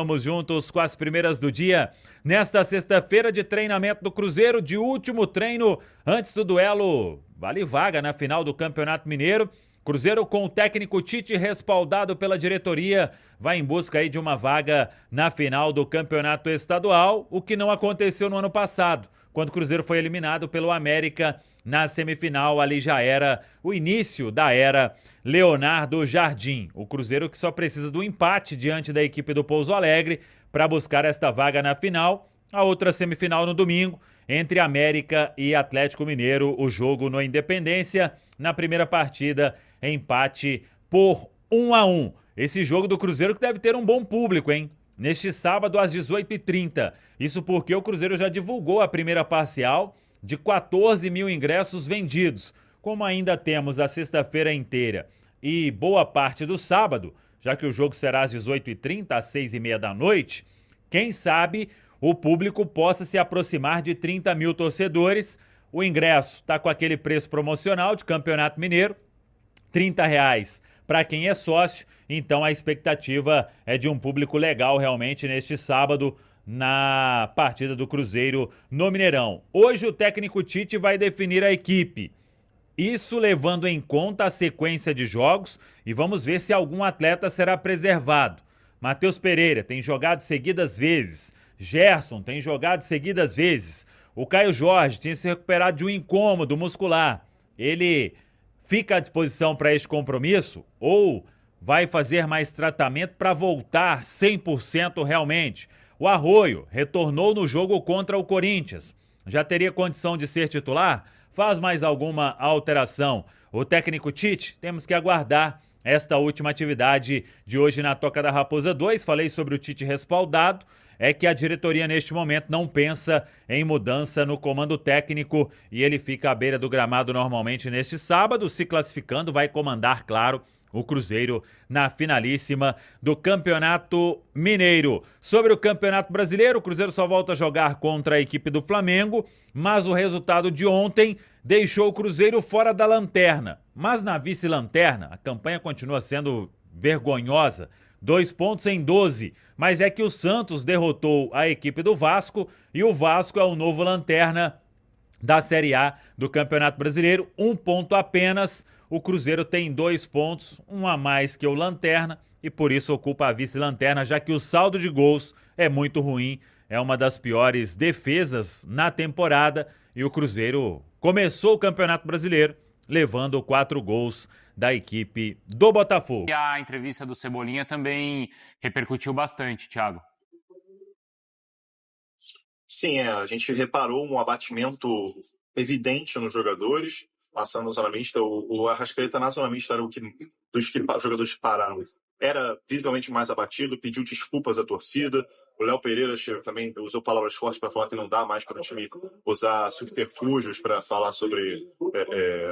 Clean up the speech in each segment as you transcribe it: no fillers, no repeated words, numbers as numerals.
Vamos juntos com as primeiras do dia. Nesta sexta-feira de treinamento do Cruzeiro, de último treino antes do duelo vale vaga na final do Campeonato Mineiro. Cruzeiro com o técnico Tite respaldado pela diretoria vai em busca aí de uma vaga na final do Campeonato Estadual, o que não aconteceu no ano passado, quando o Cruzeiro foi eliminado pelo América na semifinal. Ali já era o início da era Leonardo Jardim. O Cruzeiro que só precisa do empate diante da equipe do Pouso Alegre para buscar esta vaga na final. A outra semifinal no domingo, entre América e Atlético Mineiro, o jogo no Independência. Na primeira partida, empate por 1-1. Esse jogo do Cruzeiro que deve ter um bom público, hein? Neste sábado às 18h30. Isso porque o Cruzeiro já divulgou a primeira parcial de 14 mil ingressos vendidos. Como ainda temos a sexta-feira inteira e boa parte do sábado, já que o jogo será às 18h30, às 6h30 da noite, quem sabe o público possa se aproximar de 30 mil torcedores. O ingresso está com aquele preço promocional de Campeonato Mineiro, R$30 para quem é sócio, então a expectativa é de um público legal realmente neste sábado na partida do Cruzeiro no Mineirão. Hoje o técnico Tite vai definir a equipe, isso levando em conta a sequência de jogos, e vamos ver se algum atleta será preservado. Matheus Pereira tem jogado seguidas vezes, Gerson tem jogado seguidas vezes, o Caio Jorge tinha se recuperado de um incômodo muscular. Ele fica à disposição para este compromisso ou vai fazer mais tratamento para voltar 100% realmente? O Arroio retornou no jogo contra o Corinthians. Já teria condição de ser titular? Faz mais alguma alteração? O técnico Tite, temos que aguardar esta última atividade de hoje na Toca da Raposa 2. Falei sobre o Tite respaldado. É que a diretoria neste momento não pensa em mudança no comando técnico e ele fica à beira do gramado normalmente neste sábado, se classificando, vai comandar, claro, o Cruzeiro na finalíssima do Campeonato Mineiro. Sobre o Campeonato Brasileiro, o Cruzeiro só volta a jogar contra a equipe do Flamengo, mas o resultado de ontem deixou o Cruzeiro fora da lanterna. Mas na vice-lanterna, a campanha continua sendo vergonhosa. 2 pontos em 12, mas é que o Santos derrotou a equipe do Vasco e o Vasco é o novo lanterna da Série A do Campeonato Brasileiro, 1 ponto apenas. O Cruzeiro tem 2 pontos, um a mais que o lanterna e por isso ocupa a vice-lanterna, já que o saldo de gols é muito ruim, é uma das piores defesas na temporada e o Cruzeiro começou o Campeonato Brasileiro levando 4 gols da equipe do Botafogo. E a entrevista do Cebolinha também repercutiu bastante, Thiago. Sim, a gente reparou um abatimento evidente nos jogadores, passando na zona mista. O Arrascaeta na zona mista era dos jogadores que pararam. Era visivelmente mais abatido, pediu desculpas à torcida. O Léo Pereira também usou palavras fortes para falar que não dá mais para o time usar subterfúgios para falar sobre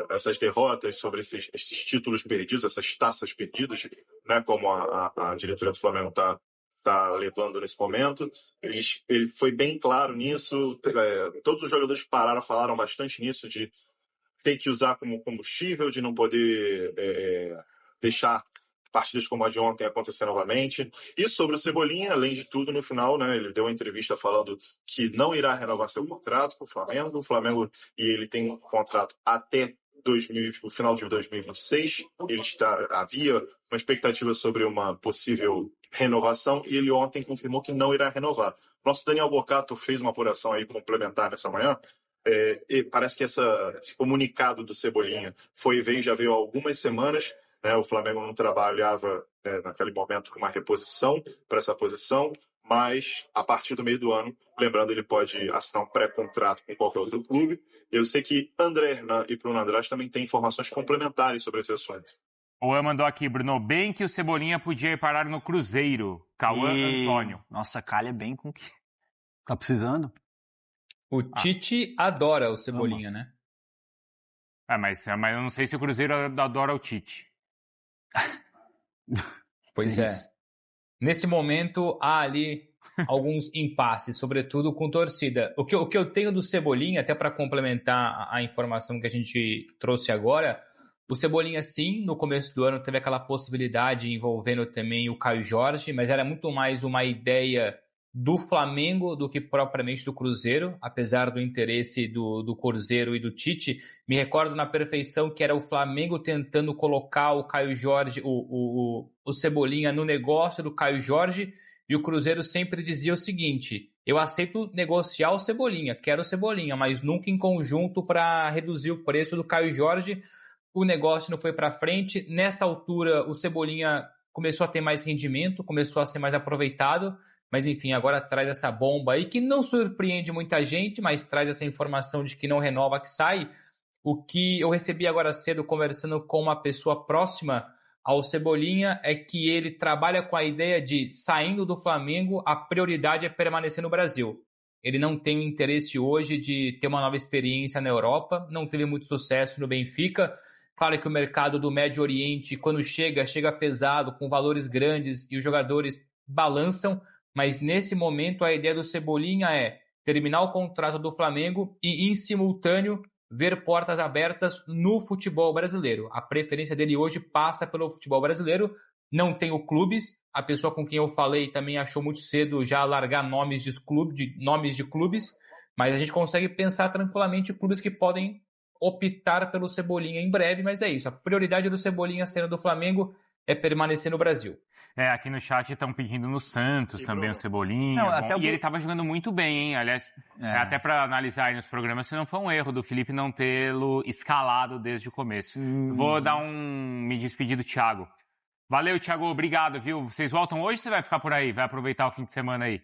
essas derrotas, sobre esses títulos perdidos, essas taças perdidas, né, como a diretoria do Flamengo está levando nesse momento. Ele foi bem claro nisso. Todos os jogadores que pararam falaram bastante nisso, de ter que usar como combustível, de não poder deixar partidas como a de ontem acontecer novamente. E sobre o Cebolinha, além de tudo, no final, né, ele deu uma entrevista falando que não irá renovar seu contrato com o Flamengo. O Flamengo, e ele tem um contrato até o final de 2026. Havia uma expectativa sobre uma possível renovação e ele ontem confirmou que não irá renovar. Nosso Daniel Bocato fez uma apuração aí complementar nessa manhã. E parece que esse comunicado do Cebolinha já veio há algumas semanas. O Flamengo não trabalhava naquele momento com uma reposição para essa posição, mas a partir do meio do ano, lembrando, ele pode assinar um pré-contrato com qualquer outro clube. Eu sei que André Hernan e Bruno Andrade também têm informações complementares sobre esse assunto. O Ian mandou aqui, Bruno, bem que o Cebolinha podia ir parar no Cruzeiro. Cauã Antônio. Nossa, calha bem com o que tá precisando. O Tite adora o Cebolinha, né? Mas eu não sei se o Cruzeiro adora o Tite. Pois é. Nesse momento, há ali alguns impasses, sobretudo com torcida. O que eu tenho do Cebolinha, até para complementar a informação que a gente trouxe agora, O Cebolinha, sim, no começo do ano teve aquela possibilidade envolvendo também o Caio Jorge, mas era muito mais uma ideia do Flamengo do que propriamente do Cruzeiro, apesar do interesse do Cruzeiro e do Tite. Me recordo na perfeição que era o Flamengo tentando colocar o Caio Jorge, o Cebolinha no negócio do Caio Jorge, e o Cruzeiro sempre dizia o seguinte: eu aceito negociar o Cebolinha, quero o Cebolinha, mas nunca em conjunto para reduzir o preço do Caio Jorge. O negócio não foi para frente. Nessa altura, o Cebolinha começou a ter mais rendimento, começou a ser mais aproveitado, mas enfim, agora traz essa bomba aí que não surpreende muita gente, mas traz essa informação de que não renova, que sai. O que eu recebi agora cedo conversando com uma pessoa próxima ao Cebolinha é que ele trabalha com a ideia de, saindo do Flamengo, a prioridade é permanecer no Brasil. Ele não tem o interesse hoje de ter uma nova experiência na Europa, não teve muito sucesso no Benfica. Claro que o mercado do Médio Oriente, quando chega pesado, com valores grandes e os jogadores balançam, mas nesse momento a ideia do Cebolinha é terminar o contrato do Flamengo e, em simultâneo, ver portas abertas no futebol brasileiro. A preferência dele hoje passa pelo futebol brasileiro. Não tenho clubes. A pessoa com quem eu falei também achou muito cedo já largar nomes de clubes, mas a gente consegue pensar tranquilamente clubes que podem optar pelo Cebolinha em breve, mas é isso. A prioridade do Cebolinha sendo do Flamengo é permanecer no Brasil. Aqui no chat estão pedindo no Santos também o Cebolinha. Não, até e ele estava jogando muito bem, hein? Aliás, até para analisar aí nos programas, se não foi um erro do Felipe não tê-lo escalado desde o começo. Vou dar me despedir do Thiago. Valeu, Thiago, obrigado, viu? Vocês voltam hoje ou você vai ficar por aí? Vai aproveitar o fim de semana aí?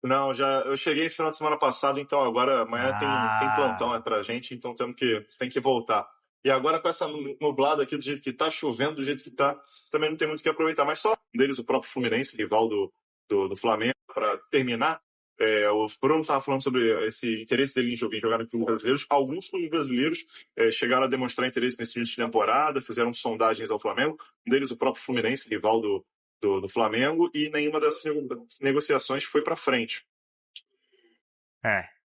Não, eu cheguei no final de semana passado, então agora amanhã tem plantão pra gente, então tem que voltar. E agora com essa nublada aqui do jeito que tá, chovendo do jeito que tá, também não tem muito o que aproveitar. Mas só deles, o próprio Fluminense, rival do Flamengo, para terminar, o Bruno estava falando sobre esse interesse dele em jogar em clubes brasileiros. Alguns clubes brasileiros chegaram a demonstrar interesse nesse início de temporada, fizeram sondagens ao Flamengo. Um deles, o próprio Fluminense, rival do Flamengo, e nenhuma dessas negociações foi para frente.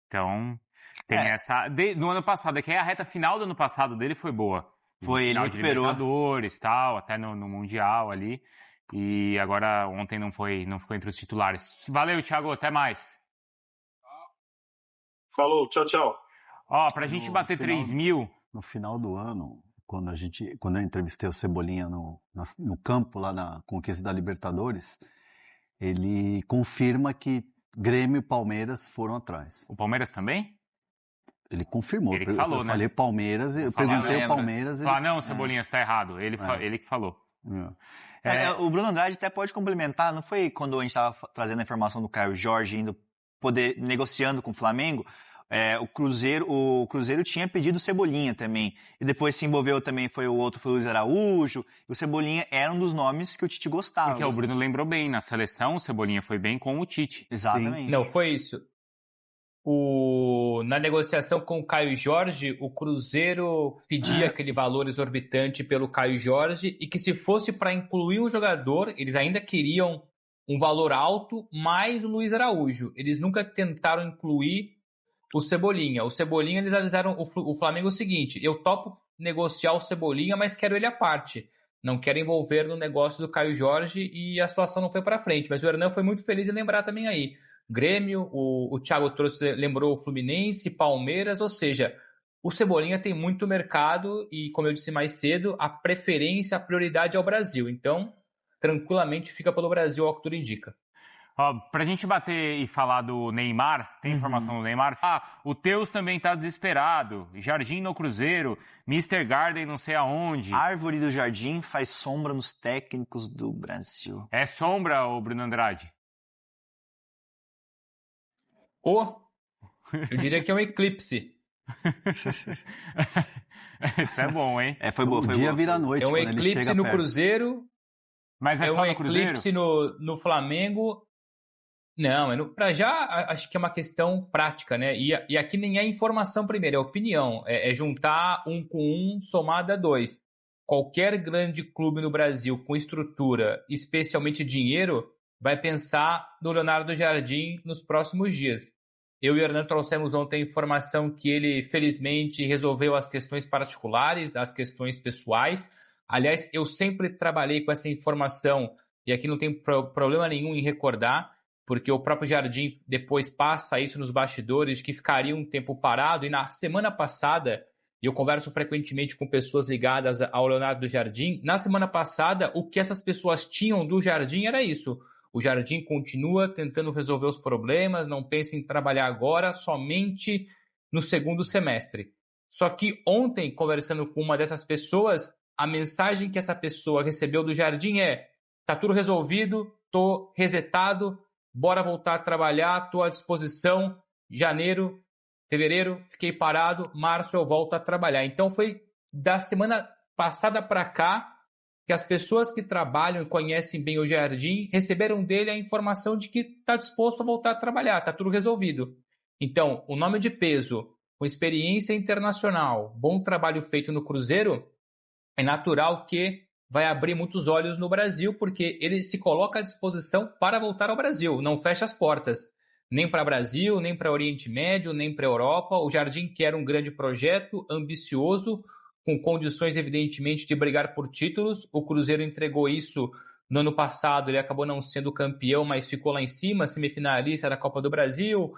Então tem essa. No ano passado, que a reta final do ano passado dele foi boa. Foi, ele recuperou. Libertadores, tal, até no Mundial ali. E agora ontem não ficou entre os titulares. Valeu, Thiago, até mais. Falou, tchau. Pra gente bater 3 mil. No final do ano, quando eu entrevistei o Cebolinha no campo, lá na conquista da Libertadores, ele confirma que Grêmio e Palmeiras foram atrás. O Palmeiras também? Ele confirmou. Ele que falou, eu falei Palmeiras, eu perguntei o Palmeiras. Não, Cebolinha, você tá errado. Ele que falou. O Bruno Andrade até pode complementar, não foi quando a gente estava trazendo a informação do Caio Jorge negociando com o Flamengo? O Cruzeiro tinha pedido o Cebolinha também. E depois se envolveu também, foi o Luiz Araújo. E o Cebolinha era um dos nomes que o Tite gostava. Porque o Bruno lembrou bem, na seleção o Cebolinha foi bem com o Tite. Exatamente. Sim. Não, foi isso. Na negociação com o Caio Jorge, o Cruzeiro pedia aquele valor exorbitante pelo Caio Jorge e que se fosse para incluir um jogador, eles ainda queriam um valor alto mais o Luiz Araújo. Eles nunca tentaram incluir o Cebolinha. O Cebolinha, eles avisaram o Flamengo o seguinte: eu topo negociar o Cebolinha, mas quero ele à parte. Não quero envolver no negócio do Caio Jorge, e a situação não foi para frente. Mas o Hernan foi muito feliz em lembrar também aí. Grêmio, o Thiago lembrou o Fluminense, Palmeiras, ou seja, o Cebolinha tem muito mercado e, como eu disse mais cedo, a prioridade é o Brasil. Então, tranquilamente fica pelo Brasil, ao que tudo indica. Pra gente bater e falar do Neymar, tem informação do Neymar? O Teus também tá desesperado. Jardim no Cruzeiro, Mr. Garden não sei aonde. Árvore do Jardim faz sombra nos técnicos do Brasil. É sombra, ô Bruno Andrade? Eu diria que é um eclipse. Isso é bom, hein? Foi boa. O dia vira noite. É um eclipse no Cruzeiro. Mas é só no Cruzeiro? É um eclipse no Flamengo. Não, pra já acho que é uma questão prática, né? E aqui nem é informação primeiro, é opinião. É juntar 1 com 1 somado a 2. Qualquer grande clube no Brasil com estrutura, especialmente dinheiro, vai pensar no Leonardo Jardim nos próximos dias. Eu e o Hernan trouxemos ontem a informação que ele, felizmente, resolveu as questões particulares, as questões pessoais. Aliás, eu sempre trabalhei com essa informação, e aqui não tem problema nenhum em recordar, porque o próprio Jardim depois passa isso nos bastidores, que ficaria um tempo parado. E na semana passada, e eu converso frequentemente com pessoas ligadas ao Leonardo Jardim, na semana passada, o que essas pessoas tinham do Jardim era isso. O Jardim continua tentando resolver os problemas, não pensa em trabalhar agora, somente no segundo semestre. Só que ontem, conversando com uma dessas pessoas, a mensagem que essa pessoa recebeu do Jardim é: tá tudo resolvido, tô resetado, bora voltar a trabalhar, tô à disposição, janeiro, fevereiro, fiquei parado, março eu volto a trabalhar. Então foi da semana passada para cá que as pessoas que trabalham e conhecem bem o Jardim receberam dele a informação de que está disposto a voltar a trabalhar, está tudo resolvido. Então, o nome de peso, com experiência internacional, bom trabalho feito no Cruzeiro, é natural que vai abrir muitos olhos no Brasil, porque ele se coloca à disposição para voltar ao Brasil, não fecha as portas. Nem para o Brasil, nem para o Oriente Médio, nem para a Europa. O Jardim quer um grande projeto, ambicioso, com condições, evidentemente, de brigar por títulos. O Cruzeiro entregou isso no ano passado, ele acabou não sendo campeão, mas ficou lá em cima, semifinalista da Copa do Brasil,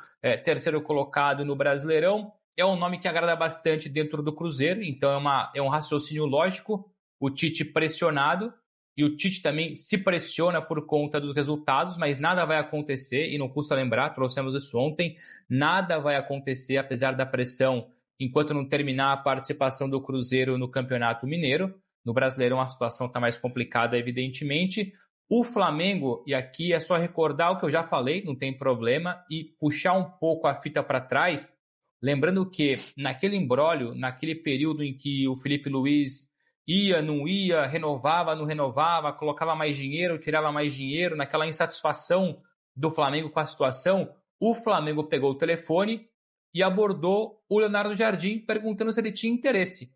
terceiro colocado no Brasileirão. É um nome que agrada bastante dentro do Cruzeiro, então é um raciocínio lógico. O Tite pressionado, e o Tite também se pressiona por conta dos resultados, mas nada vai acontecer, e não custa lembrar, trouxemos isso ontem, nada vai acontecer, apesar da pressão, enquanto não terminar a participação do Cruzeiro no Campeonato Mineiro. No Brasileirão a situação está mais complicada, evidentemente. O Flamengo, e aqui é só recordar o que eu já falei, não tem problema, e puxar um pouco a fita para trás, lembrando que naquele imbróglio, naquele período em que o Felipe Luiz ia, não ia, renovava, não renovava, colocava mais dinheiro, tirava mais dinheiro, naquela insatisfação do Flamengo com a situação, o Flamengo pegou o telefone e abordou o Leonardo Jardim perguntando se ele tinha interesse.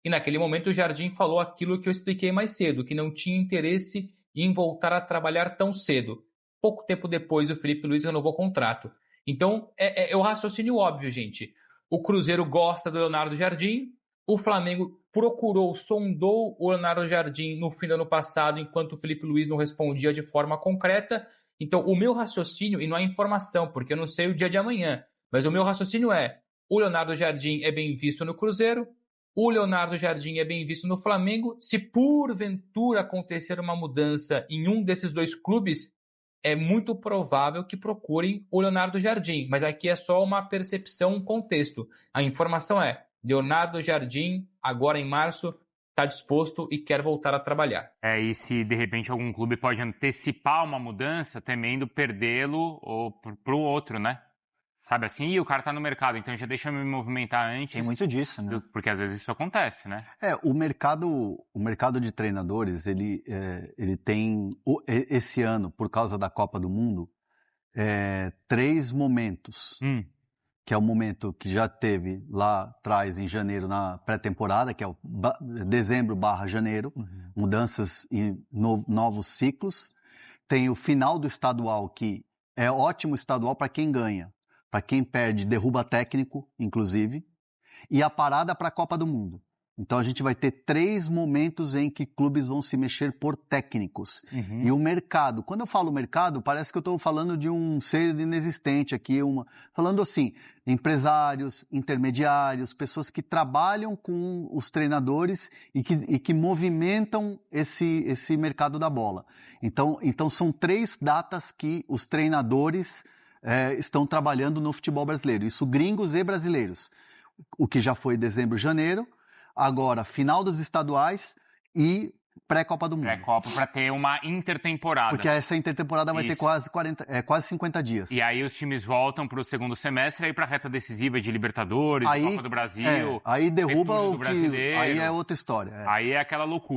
E naquele momento o Jardim falou aquilo que eu expliquei mais cedo, que não tinha interesse em voltar a trabalhar tão cedo. Pouco tempo depois o Felipe Luiz renovou o contrato. Então é o raciocínio óbvio, gente. O Cruzeiro gosta do Leonardo Jardim, o Flamengo procurou, sondou o Leonardo Jardim no fim do ano passado, enquanto o Felipe Luiz não respondia de forma concreta. Então o meu raciocínio, e não é informação, porque eu não sei o dia de amanhã, mas o meu raciocínio é: o Leonardo Jardim é bem visto no Cruzeiro, o Leonardo Jardim é bem visto no Flamengo. Se porventura acontecer uma mudança em um desses dois clubes, é muito provável que procurem o Leonardo Jardim. Mas aqui é só uma percepção, um contexto. A informação é: Leonardo Jardim, agora em março, está disposto e quer voltar a trabalhar. E se de repente algum clube pode antecipar uma mudança, temendo perdê-lo ou para o outro, né? Sabe assim, e o cara tá no mercado, então já deixa eu me movimentar antes. Tem muito disso, né? Porque às vezes isso acontece, né? O mercado de treinadores, ele tem, esse ano, por causa da Copa do Mundo, 3 momentos. Que é o momento que já teve lá atrás, em janeiro, na pré-temporada, que é o dezembro/janeiro, mudanças e novos ciclos. Tem o final do estadual, que é ótimo estadual para quem ganha. Para quem perde, derruba técnico, inclusive, e a parada para a Copa do Mundo. Então a gente vai ter 3 momentos em que clubes vão se mexer por técnicos. E o mercado, quando eu falo mercado, parece que eu estou falando de um ser inexistente aqui, falando assim, empresários, intermediários, pessoas que trabalham com os treinadores e que movimentam esse mercado da bola. Então são 3 datas que os treinadores estão trabalhando no futebol brasileiro. Isso gringos e brasileiros. O que já foi dezembro, janeiro, agora final dos estaduais e pré-Copa do Mundo. Pré-Copa para ter uma intertemporada. Porque essa intertemporada vai ter quase 50 dias. E aí os times voltam para o segundo semestre, aí para a reta decisiva de Libertadores, de Copa do Brasil. Aí derruba o que... Aí é outra história. Aí é aquela loucura.